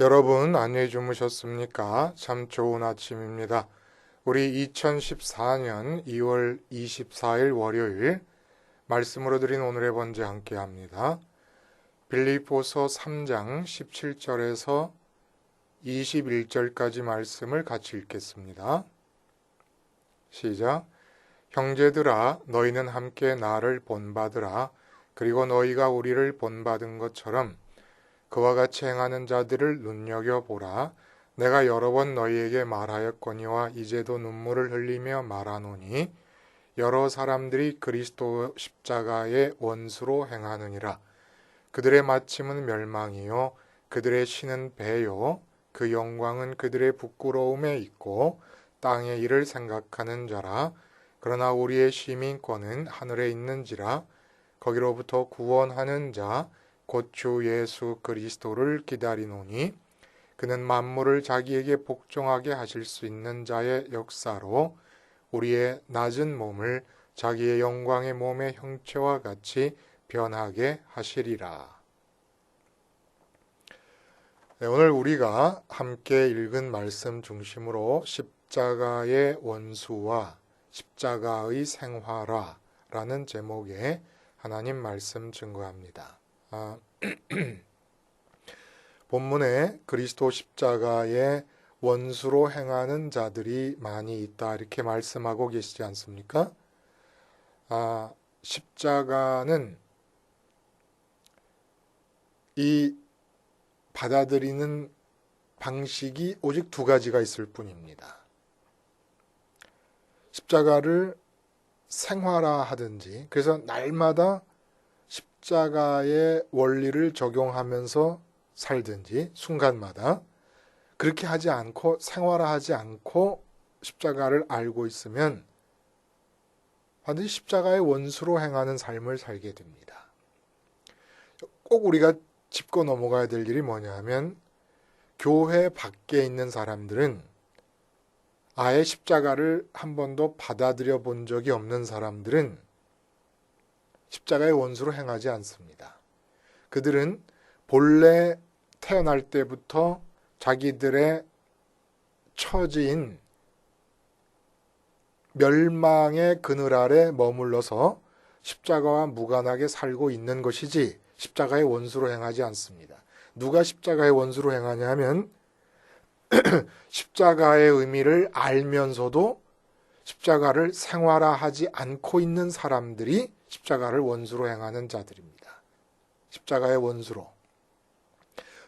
여러분 안녕히 주무셨습니까? 참 좋은 아침입니다. 우리 2014년 2월 24일 월요일 말씀으로 드린 오늘의 번제 함께 합니다. 빌립보서 3장 17절에서 21절까지 말씀을 같이 읽겠습니다. 시작. 형제들아 너희는 함께 나를 본받으라. 그리고 너희가 우리를 본받은 것처럼 그와 같이 행하는 자들을 눈여겨보라. 내가 여러 번 너희에게 말하였거니와 이제도 눈물을 흘리며 말하노니 여러 사람들이 그리스도 십자가의 원수로 행하느니라. 그들의 마침은 멸망이요 그들의 신은 배요 그 영광은 그들의 부끄러움에 있고 땅의 일을 생각하는 자라. 그러나 우리의 시민권은 하늘에 있는지라. 거기로부터 구원하는 자 곧 주 예수 그리스도를 기다리노니 그는 만물을 자기에게 복종하게 하실 수 있는 자의 역사로 우리의 낮은 몸을 자기의 영광의 몸의 형체와 같이 변하게 하시리라. 네, 오늘 우리가 함께 읽은 말씀 중심으로 십자가의 원수와 십자가의 생활화라는 제목의 하나님 말씀 증거합니다. 본문에 그리스도 십자가의 원수로 행하는 자들이 많이 있다 이렇게 말씀하고 계시지 않습니까? 십자가는 이 받아들이는 방식이 오직 두 가지가 있을 뿐입니다. 십자가를 생활화하든지 그래서 날마다 십자가의 원리를 적용하면서 살든지 순간마다 그렇게 하지 않고 생활화하지 않고 십자가를 알고 있으면 반드시 십자가의 원수로 행하는 삶을 살게 됩니다. 꼭 우리가 짚고 넘어가야 될 일이 뭐냐 하면 교회 밖에 있는 사람들은 아예 십자가를 한 번도 받아들여 본 적이 없는 사람들은 십자가의 원수로 행하지 않습니다. 그들은 본래 태어날 때부터 자기들의 처지인 멸망의 그늘 아래 머물러서 십자가와 무관하게 살고 있는 것이지 십자가의 원수로 행하지 않습니다. 누가 십자가의 원수로 행하냐 하면 십자가의 의미를 알면서도 십자가를 생활화하지 않고 있는 사람들이 십자가를 원수로 행하는 자들입니다. 십자가의 원수로.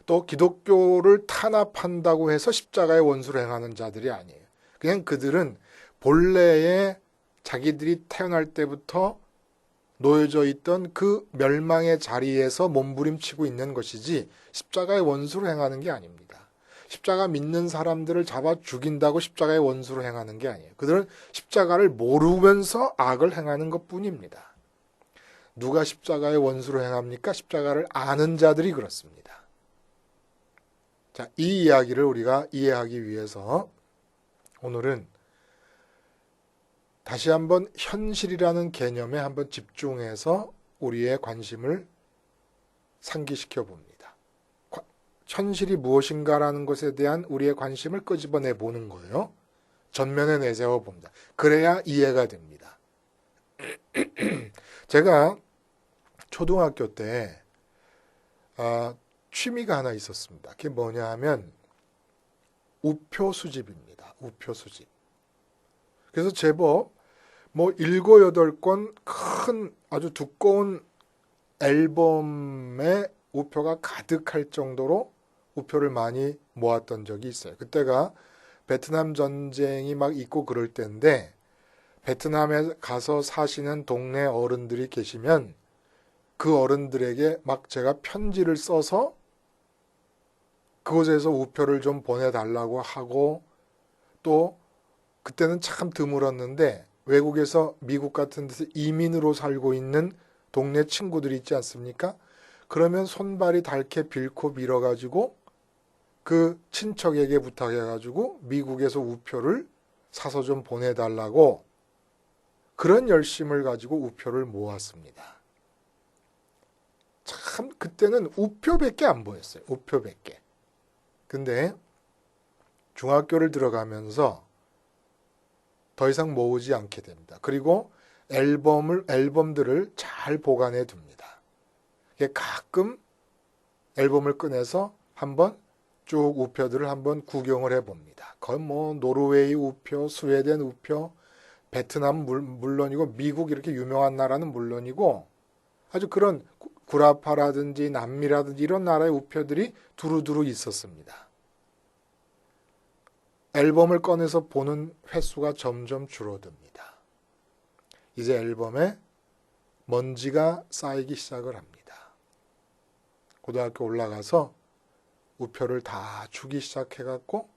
또 기독교를 탄압한다고 해서 십자가의 원수로 행하는 자들이 아니에요. 그냥 그들은 본래에 자기들이 태어날 때부터 놓여져 있던 그 멸망의 자리에서 몸부림치고 있는 것이지 십자가의 원수로 행하는 게 아닙니다. 십자가 믿는 사람들을 잡아 죽인다고 십자가의 원수로 행하는 게 아니에요. 그들은 십자가를 모르면서 악을 행하는 것뿐입니다. 누가 십자가의 원수로 행합니까? 십자가를 아는 자들이 그렇습니다. 자, 이 이야기를 우리가 이해하기 위해서 오늘은 다시 한번 현실이라는 개념에 한번 집중해서 우리의 관심을 상기시켜 봅니다. 현실이 무엇인가라는 것에 대한 우리의 관심을 끄집어내 보는 거예요. 전면에 내세워 봅니다. 그래야 이해가 됩니다. 제가 초등학교 때 취미가 하나 있었습니다. 그게 뭐냐 하면 우표 수집입니다. 우표 수집. 그래서 제법 7, 8권 큰 아주 두꺼운 앨범에 우표가 가득할 정도로 우표를 많이 모았던 적이 있어요. 그때가 베트남 전쟁이 막 있고 그럴 때인데 베트남에 가서 사시는 동네 어른들이 계시면 그 어른들에게 막 제가 편지를 써서 그곳에서 우표를 좀 보내달라고 하고 또 그때는 참 드물었는데 외국에서 미국 같은 데서 이민으로 살고 있는 동네 친구들이 있지 않습니까? 그러면 손발이 닳게 빌고 빌어가지고 그 친척에게 부탁해가지고 미국에서 우표를 사서 좀 보내달라고 그런 열심을 가지고 우표를 모았습니다. 참 그때는 우표밖에 안 보였어요. 우표밖에. 근데 중학교를 들어가면서 더 이상 모으지 않게 됩니다. 그리고 앨범들을 잘 보관해 둡니다. 가끔 앨범을 꺼내서 한번 쭉 우표들을 한번 구경을 해봅니다. 거의 뭐 노르웨이 우표, 스웨덴 우표, 베트남 물론이고 미국 이렇게 유명한 나라는 물론이고 아주 그런 구라파라든지 남미라든지 이런 나라의 우표들이 두루두루 있었습니다. 앨범을 꺼내서 보는 횟수가 점점 줄어듭니다. 이제 앨범에 먼지가 쌓이기 시작을 합니다. 고등학교 올라가서 우표를 다 주기 시작해갖고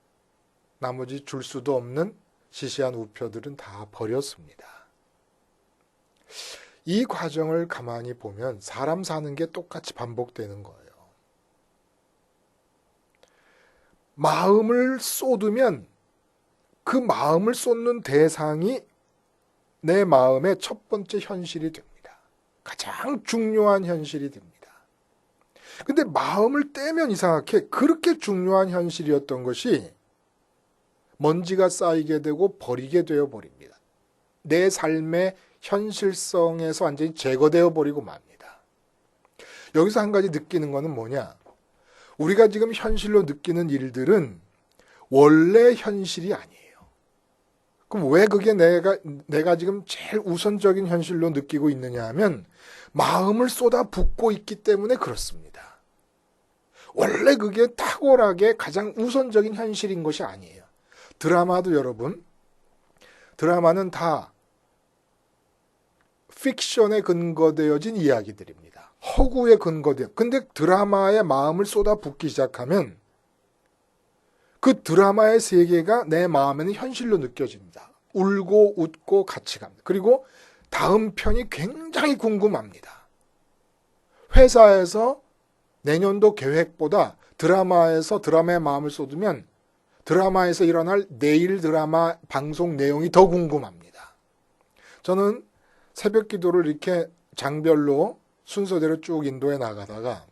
나머지 줄 수도 없는 시시한 우표들은 다 버렸습니다. 이 과정을 가만히 보면 사람 사는 게 똑같이 반복되는 거예요. 마음을 쏟으면 그 마음을 쏟는 대상이 내 마음의 첫 번째 현실이 됩니다. 가장 중요한 현실이 됩니다. 근데 마음을 떼면 이상하게 그렇게 중요한 현실이었던 것이 먼지가 쌓이게 되고 버리게 되어 버립니다. 내 삶의 현실성에서 완전히 제거되어 버리고 맙니다. 여기서 한 가지 느끼는 거는 뭐냐? 우리가 지금 현실로 느끼는 일들은 원래 현실이 아니에요. 그럼 왜 그게 내가 지금 제일 우선적인 현실로 느끼고 있느냐 하면 마음을 쏟아 붓고 있기 때문에 그렇습니다. 원래 그게 탁월하게 가장 우선적인 현실인 것이 아니에요. 드라마도 여러분, 드라마는 다 픽션에 근거되어진 이야기들입니다. 허구에 근거되어. 근데 드라마에 마음을 쏟아 붓기 시작하면 그 드라마의 세계가 내 마음에는 현실로 느껴집니다. 울고 웃고 같이 갑니다. 그리고 다음 편이 굉장히 궁금합니다. 회사에서 내년도 계획보다 드라마에 마음을 쏟으면 드라마에서 일어날 내일 드라마 방송 내용이 더 궁금합니다. 저는 새벽 기도를 이렇게 장별로 순서대로 쭉 인도해 나가다가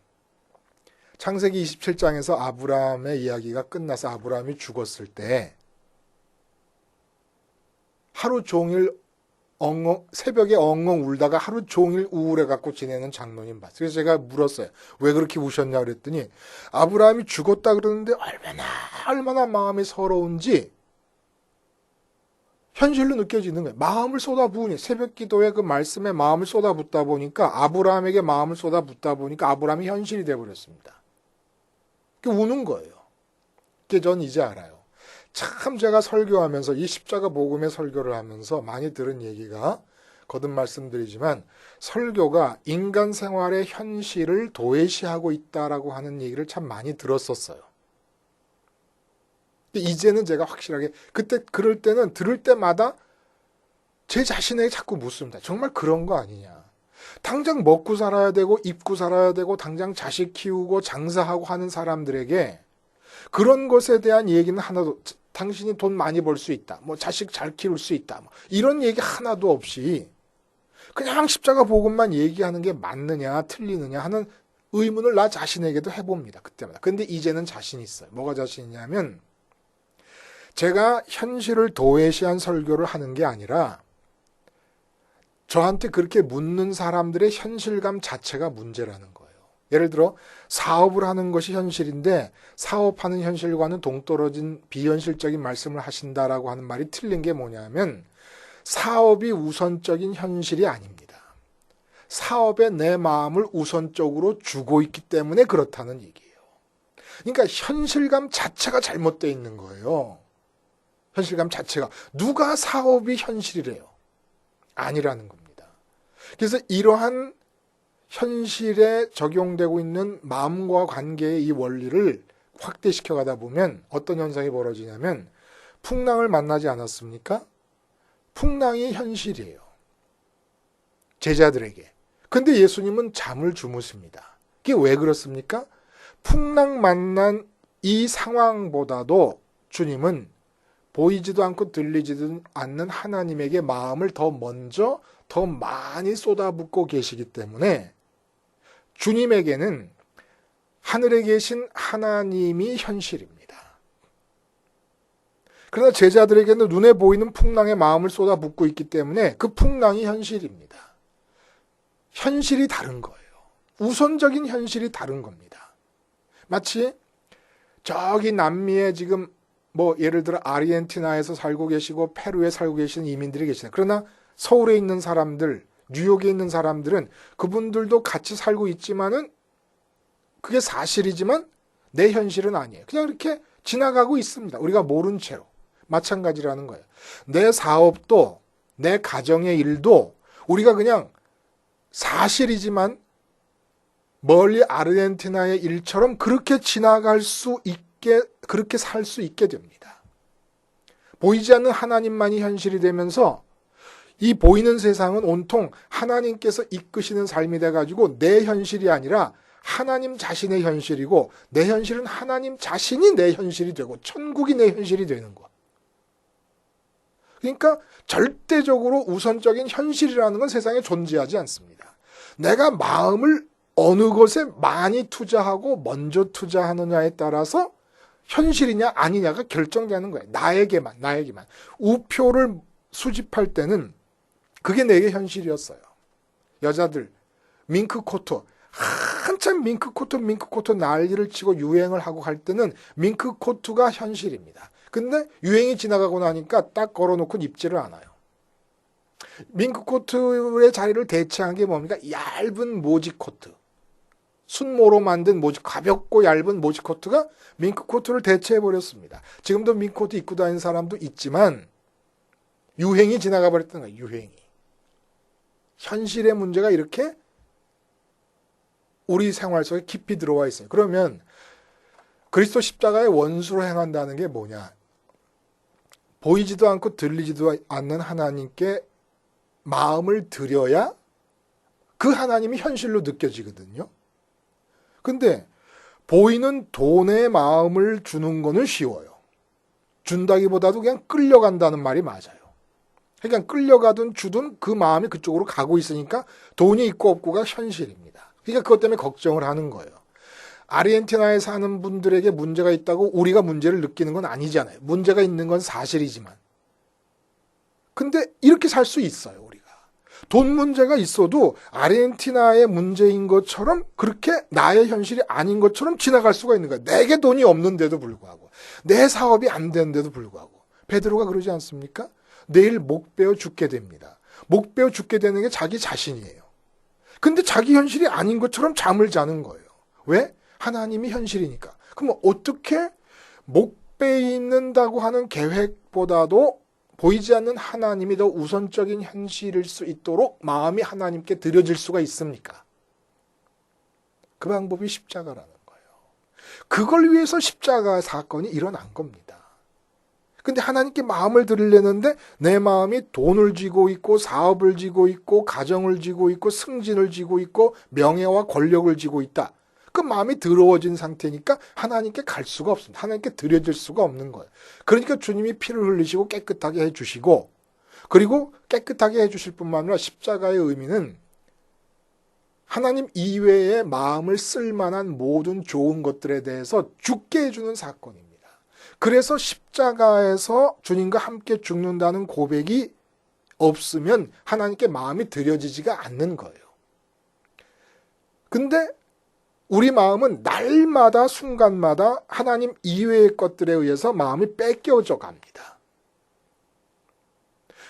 창세기 27장에서 아브라함의 이야기가 끝나서 아브라함이 죽었을 때 하루 종일 새벽에 엉엉 울다가 하루 종일 우울해 갖고 지내는 장로님 봤어요. 그래서 제가 물었어요. 왜 그렇게 우셨냐 그랬더니 아브라함이 죽었다 그러는데 얼마나 마음이 서러운지 현실로 느껴지는 거예요. 마음을 쏟아부으니 새벽 기도에 그 말씀에 마음을 쏟아붓다 보니까 아브라함에게 마음을 쏟아붓다 보니까 아브라함이 현실이 되어버렸습니다. 우는 거예요. 그게 전 이제 알아요. 참 제가 설교하면서 이 십자가 복음의 설교를 하면서 많이 들은 얘기가 거듭 말씀드리지만 설교가 인간 생활의 현실을 도외시하고 있다라고 하는 얘기를 참 많이 들었었어요. 이제는 제가 확실하게 그때 그럴 때는 들을 때마다 제 자신에게 자꾸 묻습니다. 정말 그런 거 아니냐. 당장 먹고 살아야 되고 입고 살아야 되고 당장 자식 키우고 장사하고 하는 사람들에게 그런 것에 대한 얘기는 하나도 당신이 돈 많이 벌 수 있다. 뭐 자식 잘 키울 수 있다. 뭐 이런 얘기 하나도 없이 그냥 십자가 복음만 얘기하는 게 맞느냐 틀리느냐 하는 의문을 나 자신에게도 해봅니다. 그때마다. 근데 이제는 자신이 있어요. 뭐가 자신이냐면 제가 현실을 도외시한 설교를 하는 게 아니라 저한테 그렇게 묻는 사람들의 현실감 자체가 문제라는 거예요. 예를 들어 사업을 하는 것이 현실인데 사업하는 현실과는 동떨어진 비현실적인 말씀을 하신다라고 하는 말이 틀린 게 뭐냐면 사업이 우선적인 현실이 아닙니다. 사업에 내 마음을 우선적으로 주고 있기 때문에 그렇다는 얘기예요. 그러니까 현실감 자체가 잘못되어 있는 거예요. 현실감 자체가. 누가 사업이 현실이래요? 아니라는 겁니다. 그래서 이러한 현실에 적용되고 있는 마음과 관계의 이 원리를 확대시켜 가다 보면 어떤 현상이 벌어지냐면 풍랑을 만나지 않았습니까? 풍랑이 현실이에요. 제자들에게. 근데 예수님은 잠을 주무십니다. 그게 왜 그렇습니까? 풍랑 만난 이 상황보다도 주님은 보이지도 않고 들리지도 않는 하나님에게 마음을 더 먼저 더 많이 쏟아붓고 계시기 때문에 주님에게는 하늘에 계신 하나님이 현실입니다. 그러나 제자들에게는 눈에 보이는 풍랑에 마음을 쏟아붓고 있기 때문에 그 풍랑이 현실입니다. 현실이 다른 거예요. 우선적인 현실이 다른 겁니다. 마치 저기 남미에 지금 예를 들어 아르헨티나에서 살고 계시고 페루에 살고 계시는 이민들이 계시다. 그러나 서울에 있는 사람들, 뉴욕에 있는 사람들은 그분들도 같이 살고 있지만은 그게 사실이지만 내 현실은 아니에요. 그냥 이렇게 지나가고 있습니다. 우리가 모른 채로. 마찬가지라는 거예요. 내 사업도 내 가정의 일도 우리가 그냥 사실이지만 멀리 아르헨티나의 일처럼 그렇게 지나갈 수 있게, 그렇게 살 수 있게 됩니다. 보이지 않는 하나님만이 현실이 되면서 이 보이는 세상은 온통 하나님께서 이끄시는 삶이 돼가지고 내 현실이 아니라 하나님 자신의 현실이고 내 현실은 하나님 자신이 내 현실이 되고 천국이 내 현실이 되는 것. 그러니까 절대적으로 우선적인 현실이라는 건 세상에 존재하지 않습니다. 내가 마음을 어느 것에 많이 투자하고 먼저 투자하느냐에 따라서 현실이냐 아니냐가 결정되는 거예요. 나에게만. 우표를 수집할 때는 그게 내게 현실이었어요. 여자들 밍크코트 한참 밍크코트 난리를 치고 유행을 하고 할 때는 밍크코트가 현실입니다. 근데 유행이 지나가고 나니까 딱 걸어놓고 입지를 않아요. 밍크코트의 자리를 대체한 게 뭡니까? 얇은 모지코트. 순모로 만든 가볍고 얇은 모지코트가 밍크코트를 대체해버렸습니다. 지금도 밍크코트 입고 다니는 사람도 있지만 유행이 지나가 버렸던 거예요. 유행이. 현실의 문제가 이렇게 우리 생활 속에 깊이 들어와 있어요. 그러면 그리스도 십자가의 원수로 행한다는 게 뭐냐? 보이지도 않고 들리지도 않는 하나님께 마음을 들여야 그 하나님이 현실로 느껴지거든요. 근데 보이는 돈에 마음을 주는 거는 쉬워요. 준다기보다도 그냥 끌려간다는 말이 맞아요. 그냥 끌려가든 주든 그 마음이 그쪽으로 가고 있으니까 돈이 있고 없고가 현실입니다. 그러니까 그것 때문에 걱정을 하는 거예요. 아르헨티나에 사는 분들에게 문제가 있다고 우리가 문제를 느끼는 건 아니잖아요. 문제가 있는 건 사실이지만. 근데 이렇게 살 수 있어요, 우리가. 돈 문제가 있어도 아르헨티나의 문제인 것처럼 그렇게 나의 현실이 아닌 것처럼 지나갈 수가 있는 거예요. 내게 돈이 없는데도 불구하고. 내 사업이 안 되는데도 불구하고. 베드로가 그러지 않습니까? 내일 목 베어 죽게 됩니다. 목 베어 죽게 되는 게 자기 자신이에요. 근데 자기 현실이 아닌 것처럼 잠을 자는 거예요. 왜? 하나님이 현실이니까. 그럼 어떻게 목 베인다고 하는 계획보다도 보이지 않는 하나님이 더 우선적인 현실일 수 있도록 마음이 하나님께 드려질 수가 있습니까? 그 방법이 십자가라는 거예요. 그걸 위해서 십자가 사건이 일어난 겁니다. 근데 하나님께 마음을 드리려는데 내 마음이 돈을 쥐고 있고 사업을 쥐고 있고 가정을 쥐고 있고 승진을 쥐고 있고 명예와 권력을 쥐고 있다. 그 마음이 더러워진 상태니까 하나님께 갈 수가 없습니다. 하나님께 드려질 수가 없는 거예요. 그러니까 주님이 피를 흘리시고 깨끗하게 해주시고 그리고 깨끗하게 해주실 뿐만 아니라 십자가의 의미는 하나님 이외의 마음을 쓸 만한 모든 좋은 것들에 대해서 죽게 해주는 사건입니다. 그래서 십자가에서 주님과 함께 죽는다는 고백이 없으면 하나님께 마음이 드려지지가 않는 거예요. 근데 우리 마음은 날마다 순간마다 하나님 이외의 것들에 의해서 마음이 뺏겨져 갑니다.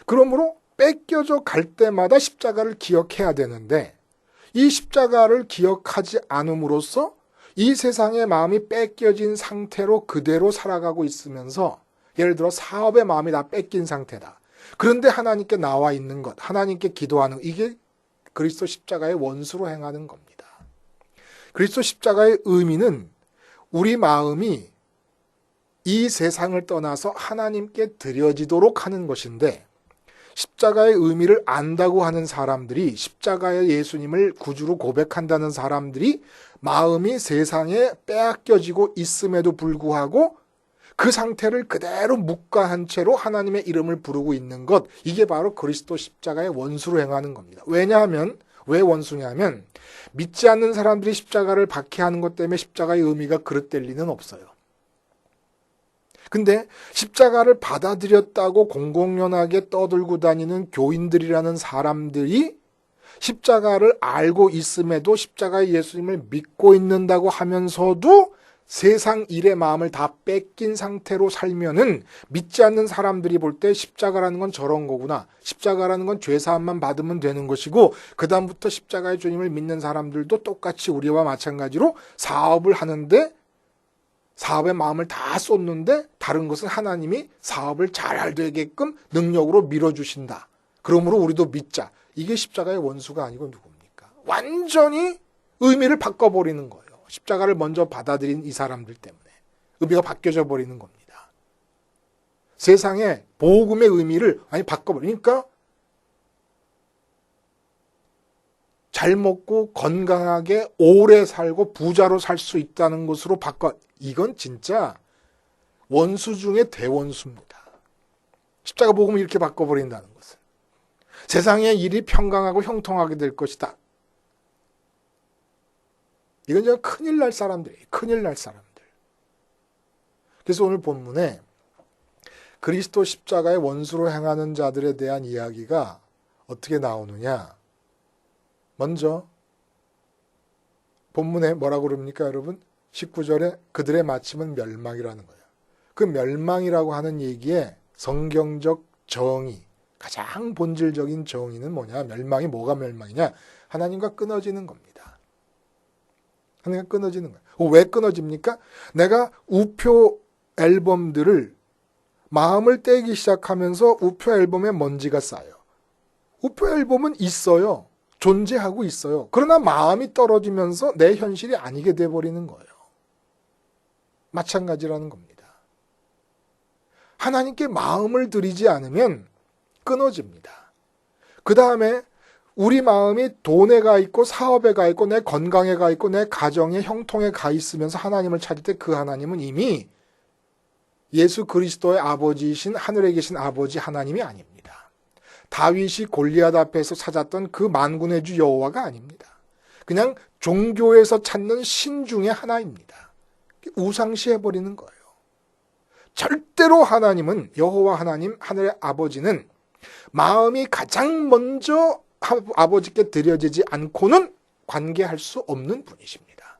그러므로 뺏겨져 갈 때마다 십자가를 기억해야 되는데 이 십자가를 기억하지 않음으로써 이 세상의 마음이 뺏겨진 상태로 그대로 살아가고 있으면서 예를 들어 사업의 마음이 다 뺏긴 상태다. 그런데 하나님께 나와 있는 것, 하나님께 기도하는 것, 이게 그리스도 십자가의 원수로 행하는 겁니다. 그리스도 십자가의 의미는 우리 마음이 이 세상을 떠나서 하나님께 드려지도록 하는 것인데 십자가의 의미를 안다고 하는 사람들이 십자가의 예수님을 구주로 고백한다는 사람들이 마음이 세상에 빼앗겨지고 있음에도 불구하고 그 상태를 그대로 묵과한 채로 하나님의 이름을 부르고 있는 것 이게 바로 그리스도 십자가의 원수로 행하는 겁니다. 왜냐하면 왜 원수냐면 믿지 않는 사람들이 십자가를 박해하는 것 때문에 십자가의 의미가 그릇될 리는 없어요. 근데 십자가를 받아들였다고 공공연하게 떠들고 다니는 교인들이라는 사람들이 십자가를 알고 있음에도 십자가의 예수님을 믿고 있는다고 하면서도 세상 일의 마음을 다 뺏긴 상태로 살면은 믿지 않는 사람들이 볼 때 십자가라는 건 저런 거구나. 십자가라는 건 죄사함만 받으면 되는 것이고 그다음부터 십자가의 주님을 믿는 사람들도 똑같이 우리와 마찬가지로 사업을 하는데 사업에 마음을 다 쏟는데 다른 것은 하나님이 사업을 잘 되게끔 능력으로 밀어주신다. 그러므로 우리도 믿자. 이게 십자가의 원수가 아니고 누굽니까? 완전히 의미를 바꿔버리는 거예요. 십자가를 먼저 받아들인 이 사람들 때문에 의미가 바뀌어져 버리는 겁니다. 세상에 복음의 의미를 많이 바꿔버리니까 잘 먹고 건강하게 오래 살고 부자로 살 수 있다는 것으로 바꿔. 이건 진짜 원수 중에 대원수입니다. 십자가 복음을 이렇게 바꿔버린다는 것은 세상의 일이 평강하고 형통하게 될 것이다. 이건 진짜 큰일 날 사람들이에요. 큰일 날 사람들. 그래서 오늘 본문에 그리스도 십자가의 원수로 행하는 자들에 대한 이야기가 어떻게 나오느냐. 먼저 본문에 뭐라고 그럽니까 여러분? 19절에 그들의 마침은 멸망이라는 거예요. 그 멸망이라고 하는 얘기에 성경적 정의, 가장 본질적인 정의는 뭐냐? 멸망이 뭐가 멸망이냐? 하나님과 끊어지는 겁니다. 하나님과 끊어지는 거예요. 왜 끊어집니까? 내가 우표 앨범들을 마음을 떼기 시작하면서 우표 앨범에 먼지가 쌓여요. 우표 앨범은 있어요. 존재하고 있어요. 그러나 마음이 떨어지면서 내 현실이 아니게 돼버리는 거예요. 마찬가지라는 겁니다. 하나님께 마음을 들이지 않으면 끊어집니다. 그 다음에 우리 마음이 돈에 가 있고 사업에 가 있고 내 건강에 가 있고 내 가정의 형통에 가 있으면서 하나님을 찾을 때 그 하나님은 이미 예수 그리스도의 아버지이신 하늘에 계신 아버지 하나님이 아닙니다. 다윗이 골리앗 앞에서 찾았던 그 만군의 주 여호와가 아닙니다. 그냥 종교에서 찾는 신 중에 하나입니다. 우상시해버리는 거예요. 절대로 하나님은 여호와 하나님 하늘의 아버지는 마음이 가장 먼저 아버지께 드려지지 않고는 관계할 수 없는 분이십니다.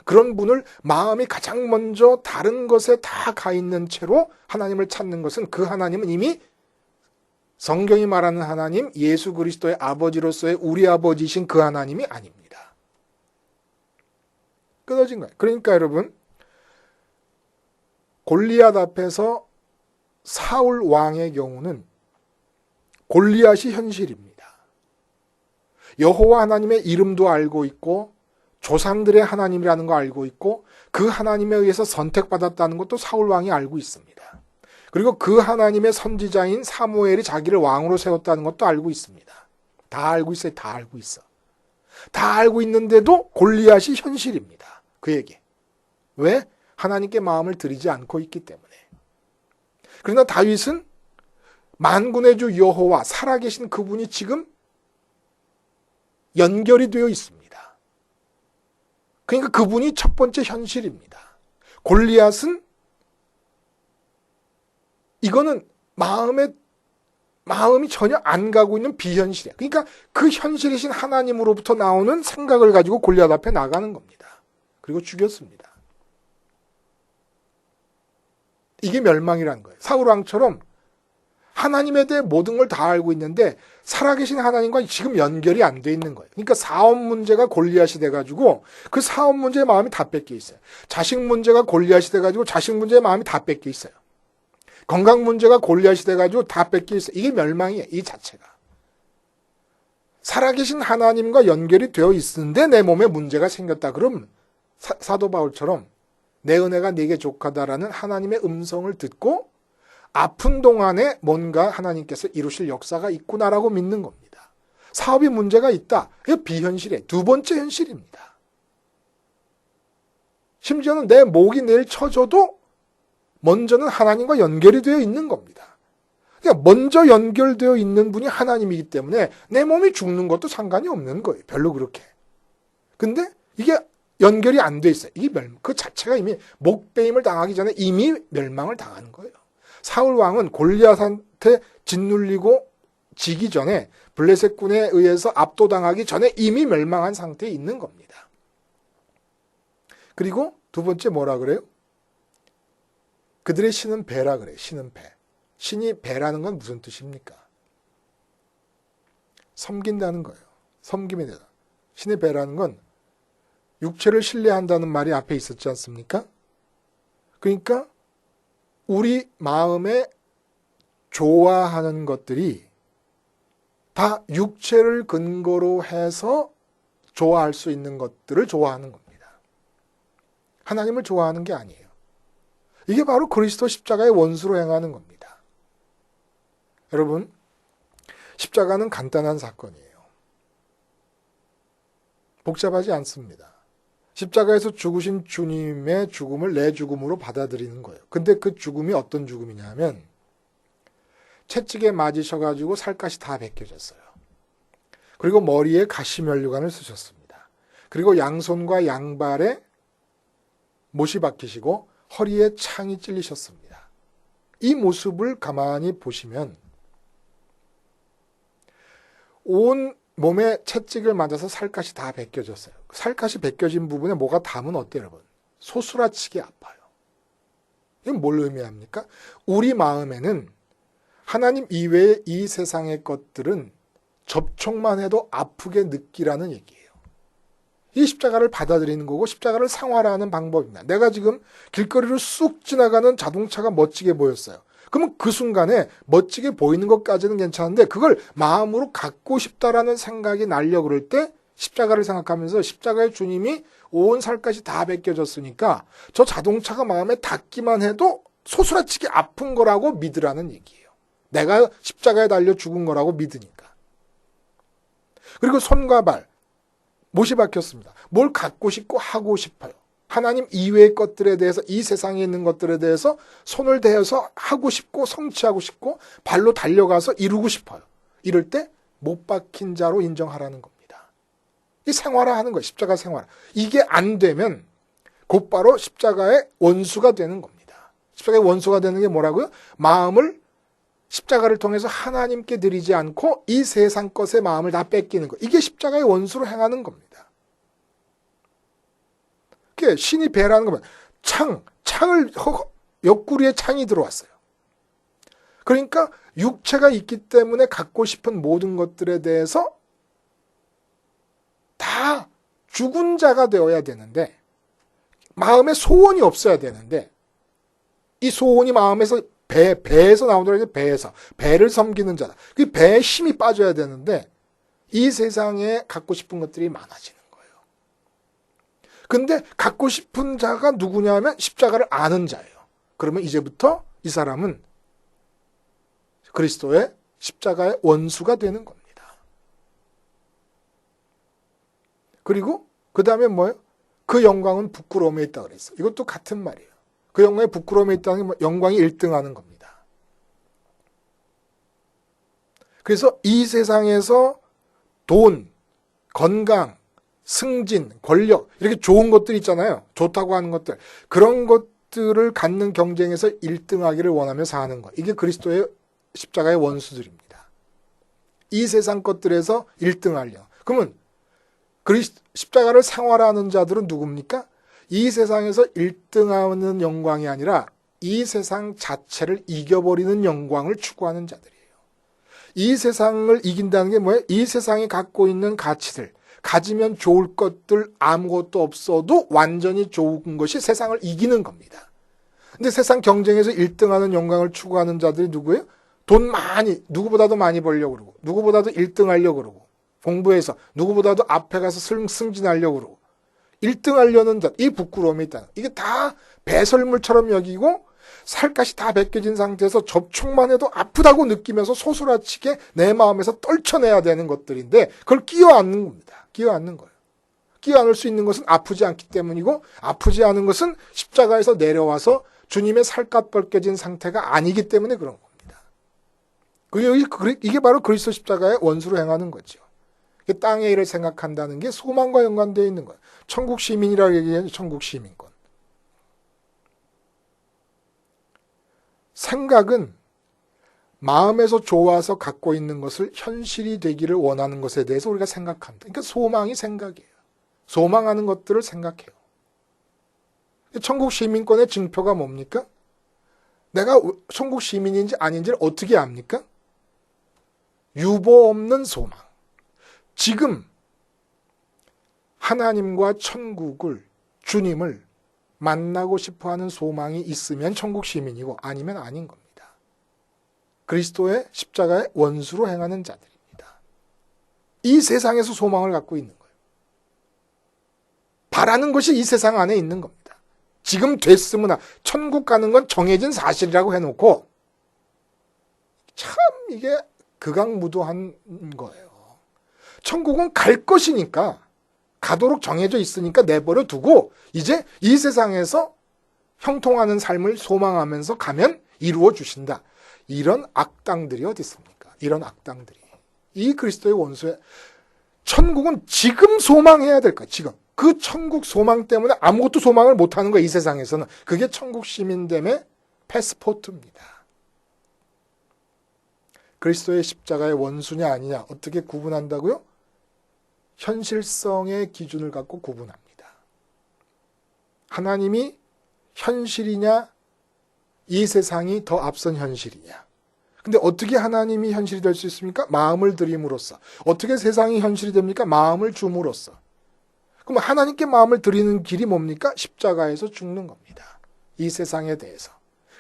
그런 분을 마음이 가장 먼저 다른 것에 다 가 있는 채로 하나님을 찾는 것은 그 하나님은 이미 성경이 말하는 하나님 예수 그리스도의 아버지로서의 우리 아버지이신 그 하나님이 아닙니다. 끊어진 거예요. 그러니까 여러분 골리앗 앞에서 사울 왕의 경우는 골리앗이 현실입니다. 여호와 하나님의 이름도 알고 있고 조상들의 하나님이라는 거 알고 있고 그 하나님에 의해서 선택받았다는 것도 사울 왕이 알고 있습니다. 그리고 그 하나님의 선지자인 사무엘이 자기를 왕으로 세웠다는 것도 알고 있습니다. 다 알고 있어요. 다 알고 있어. 다 알고 있는데도 골리앗이 현실입니다. 그에게. 왜? 하나님께 마음을 들이지 않고 있기 때문에. 그러나 다윗은 만군의 주 여호와 살아계신 그분이 지금 연결이 되어 있습니다. 그러니까 그분이 첫 번째 현실입니다. 골리앗은 이거는 마음이 전혀 안 가고 있는 비현실이야. 그러니까 그 현실이신 하나님으로부터 나오는 생각을 가지고 골리앗 앞에 나가는 겁니다. 그리고 죽였습니다. 이게 멸망이라는 거예요. 사울 왕처럼 하나님에 대해 모든 걸 다 알고 있는데 살아계신 하나님과 지금 연결이 안 돼 있는 거예요. 그러니까 사업 문제가 골리앗이 돼가지고 그 사업 문제의 마음이 다 뺏겨 있어요. 자식 문제가 골리앗이 돼가지고 자식 문제의 마음이 다 뺏겨 있어요. 건강 문제가 골리앗이 돼가지고 다 뺏겨 있어요. 이게 멸망이에요. 이 자체가. 살아계신 하나님과 연결이 되어 있는데 내 몸에 문제가 생겼다. 그럼 사도 바울처럼 내 은혜가 네게 족하다라는 하나님의 음성을 듣고 아픈 동안에 뭔가 하나님께서 이루실 역사가 있구나라고 믿는 겁니다. 사업이 문제가 있다. 이게 비현실이에요. 두 번째 현실입니다. 심지어는 내 목이 내일 쳐져도 먼저는 하나님과 연결이 되어 있는 겁니다. 그러니까 먼저 연결되어 있는 분이 하나님이기 때문에 내 몸이 죽는 것도 상관이 없는 거예요. 별로 그렇게. 근데 이게 연결이 안 돼 있어요. 이게 그 자체가 이미 목배임을 당하기 전에 이미 멸망을 당하는 거예요. 사울 왕은 골리앗한테 짓눌리고 지기 전에 블레셋군에 의해서 압도당하기 전에 이미 멸망한 상태에 있는 겁니다. 그리고 두 번째 뭐라 그래요? 그들의 신은 배라 그래요. 신은 배. 신이 배라는 건 무슨 뜻입니까? 섬긴다는 거예요. 섬김에 대해서. 신의 배라는 건 육체를 신뢰한다는 말이 앞에 있었지 않습니까? 그러니까 우리 마음에 좋아하는 것들이 다 육체를 근거로 해서 좋아할 수 있는 것들을 좋아하는 겁니다. 하나님을 좋아하는 게 아니에요. 이게 바로 그리스도 십자가의 원수로 행하는 겁니다. 여러분, 십자가는 간단한 사건이에요. 복잡하지 않습니다. 십자가에서 죽으신 주님의 죽음을 내 죽음으로 받아들이는 거예요. 근데 그 죽음이 어떤 죽음이냐 하면 채찍에 맞으셔가지고 살갗이 다 벗겨졌어요. 그리고 머리에 가시면류관을 쓰셨습니다. 그리고 양손과 양발에 못이 박히시고 허리에 창이 찔리셨습니다. 이 모습을 가만히 보시면 온 몸에 채찍을 맞아서 살갗이 다 벗겨졌어요. 살갗이 벗겨진 부분에 뭐가 닿으면 어때요, 여러분? 소스라치게 아파요. 이건 뭘 의미합니까? 우리 마음에는 하나님 이외의 이 세상의 것들은 접촉만 해도 아프게 느끼라는 얘기예요. 이 십자가를 받아들이는 거고 십자가를 상화라는 방법입니다. 내가 지금 길거리로 쑥 지나가는 자동차가 멋지게 보였어요. 그러면 그 순간에 멋지게 보이는 것까지는 괜찮은데 그걸 마음으로 갖고 싶다라는 생각이 날려 그럴 때 십자가를 생각하면서 십자가의 주님이 온 살갗이 다 벗겨졌으니까 저 자동차가 마음에 닿기만 해도 소스라치게 아픈 거라고 믿으라는 얘기예요. 내가 십자가에 달려 죽은 거라고 믿으니까. 그리고 손과 발, 못이 박혔습니다. 뭘 갖고 싶고 하고 싶어요. 하나님 이외의 것들에 대해서 이 세상에 있는 것들에 대해서 손을 대어서 하고 싶고 성취하고 싶고 발로 달려가서 이루고 싶어요. 이럴 때 못 박힌 자로 인정하라는 겁니다. 이 생활화하는 거예요. 십자가 생활화. 이게 안 되면 곧바로 십자가의 원수가 되는 겁니다. 십자가의 원수가 되는 게 뭐라고요? 마음을 십자가를 통해서 하나님께 드리지 않고 이 세상 것의 마음을 다 뺏기는 거. 이게 십자가의 원수로 행하는 겁니다. 그게 신이 배라는 거면 창을 옆구리에 창이 들어왔어요. 그러니까 육체가 있기 때문에 갖고 싶은 모든 것들에 대해서 다 죽은 자가 되어야 되는데 마음에 소원이 없어야 되는데 이 소원이 마음에서 배에서 나오더라도 배를 섬기는 자다. 그 배에 힘이 빠져야 되는데 이 세상에 갖고 싶은 것들이 많아지는 거예요. 근데 갖고 싶은 자가 누구냐면 십자가를 아는 자예요. 그러면 이제부터 이 사람은 그리스도의 십자가의 원수가 되는 겁니다. 그리고 그 다음에 뭐예요? 그 영광은 부끄러움에 있다 그랬어요. 이것도 같은 말이에요. 그 영광의 부끄러움에 있다는 게 영광이 1등하는 겁니다. 그래서 이 세상에서 돈, 건강, 승진, 권력 이렇게 좋은 것들 있잖아요. 좋다고 하는 것들. 그런 것들을 갖는 경쟁에서 1등하기를 원하며 사는 것. 이게 그리스도의 십자가의 원수들입니다. 이 세상 것들에서 1등하려. 그러면 십자가를 생활하는 자들은 누굽니까? 이 세상에서 1등하는 영광이 아니라 이 세상 자체를 이겨버리는 영광을 추구하는 자들이에요. 이 세상을 이긴다는 게 뭐예요? 이 세상이 갖고 있는 가치들, 가지면 좋을 것들 아무것도 없어도 완전히 좋은 것이 세상을 이기는 겁니다. 근데 세상 경쟁에서 1등하는 영광을 추구하는 자들이 누구예요? 돈 많이, 누구보다도 많이 벌려고 그러고, 누구보다도 1등 하려고 그러고, 공부해서 누구보다도 앞에 가서 승진하려고 그러고, 1등 하려는 자, 이 부끄러움이 있다. 이게 다 배설물처럼 여기고 살갗이 다 벗겨진 상태에서 접촉만 해도 아프다고 느끼면서 소스라치게 내 마음에서 떨쳐내야 되는 것들인데 그걸 끼어안는 겁니다. 끼어안는 거예요. 끼어안을 수 있는 것은 아프지 않기 때문이고 아프지 않은 것은 십자가에서 내려와서 주님의 살갗 벗겨진 상태가 아니기 때문에 그런 겁니다. 이게 바로 그리스도 십자가의 원수로 행하는 거죠. 땅의 일을 생각한다는 게 소망과 연관되어 있는 거예요. 천국 시민이라고 얘기하죠. 천국 시민권. 생각은 마음에서 좋아서 갖고 있는 것을 현실이 되기를 원하는 것에 대해서 우리가 생각합니다. 그러니까 소망이 생각이에요. 소망하는 것들을 생각해요. 천국 시민권의 증표가 뭡니까? 내가 천국 시민인지 아닌지를 어떻게 압니까? 유보 없는 소망. 지금 하나님과 천국을, 주님을 만나고 싶어하는 소망이 있으면 천국 시민이고 아니면 아닌 겁니다. 그리스도의 십자가의 원수로 행하는 자들입니다. 이 세상에서 소망을 갖고 있는 거예요. 바라는 것이 이 세상 안에 있는 겁니다. 지금 됐으므나 천국 가는 건 정해진 사실이라고 해놓고 참 이게 극악무도한 거예요. 천국은 갈 것이니까 가도록 정해져 있으니까 내버려 두고 이제 이 세상에서 형통하는 삶을 소망하면서 가면 이루어 주신다. 이런 악당들이 어디 있습니까? 이런 악당들이. 이 그리스도의 원수의 천국은 지금 소망해야 될 거야. 지금. 그 천국 소망 때문에 아무것도 소망을 못하는 거야. 이 세상에서는. 그게 천국 시민됨의 패스포트입니다. 그리스도의 십자가의 원수냐 아니냐 어떻게 구분한다고요? 현실성의 기준을 갖고 구분합니다. 하나님이 현실이냐 이 세상이 더 앞선 현실이냐. 근데 어떻게 하나님이 현실이 될 수 있습니까? 마음을 드림으로써. 어떻게 세상이 현실이 됩니까? 마음을 줌으로써. 그럼 하나님께 마음을 드리는 길이 뭡니까? 십자가에서 죽는 겁니다. 이 세상에 대해서.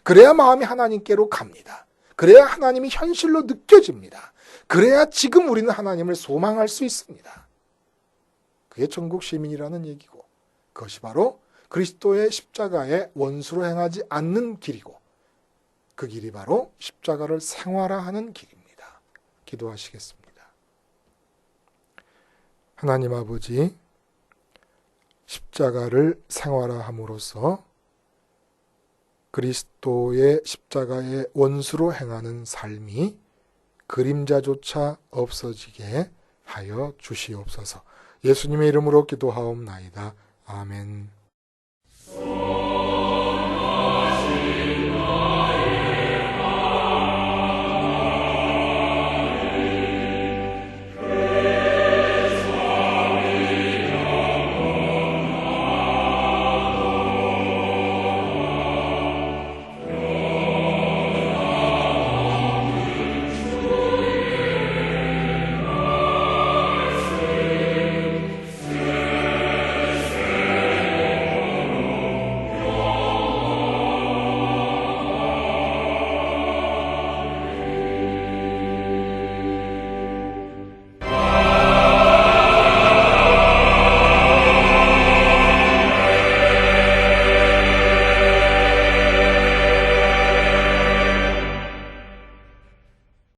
그래야 마음이 하나님께로 갑니다. 그래야 하나님이 현실로 느껴집니다. 그래야 지금 우리는 하나님을 소망할 수 있습니다. 그게 천국 시민이라는 얘기고 그것이 바로 그리스도의 십자가의 원수로 행하지 않는 길이고 그 길이 바로 십자가를 생활화하는 길입니다. 기도하시겠습니다. 하나님 아버지, 십자가를 생활화함으로써 그리스도의 십자가의 원수로 행하는 삶이 그림자조차 없어지게 하여 주시옵소서. 예수님의 이름으로 기도하옵나이다. 아멘.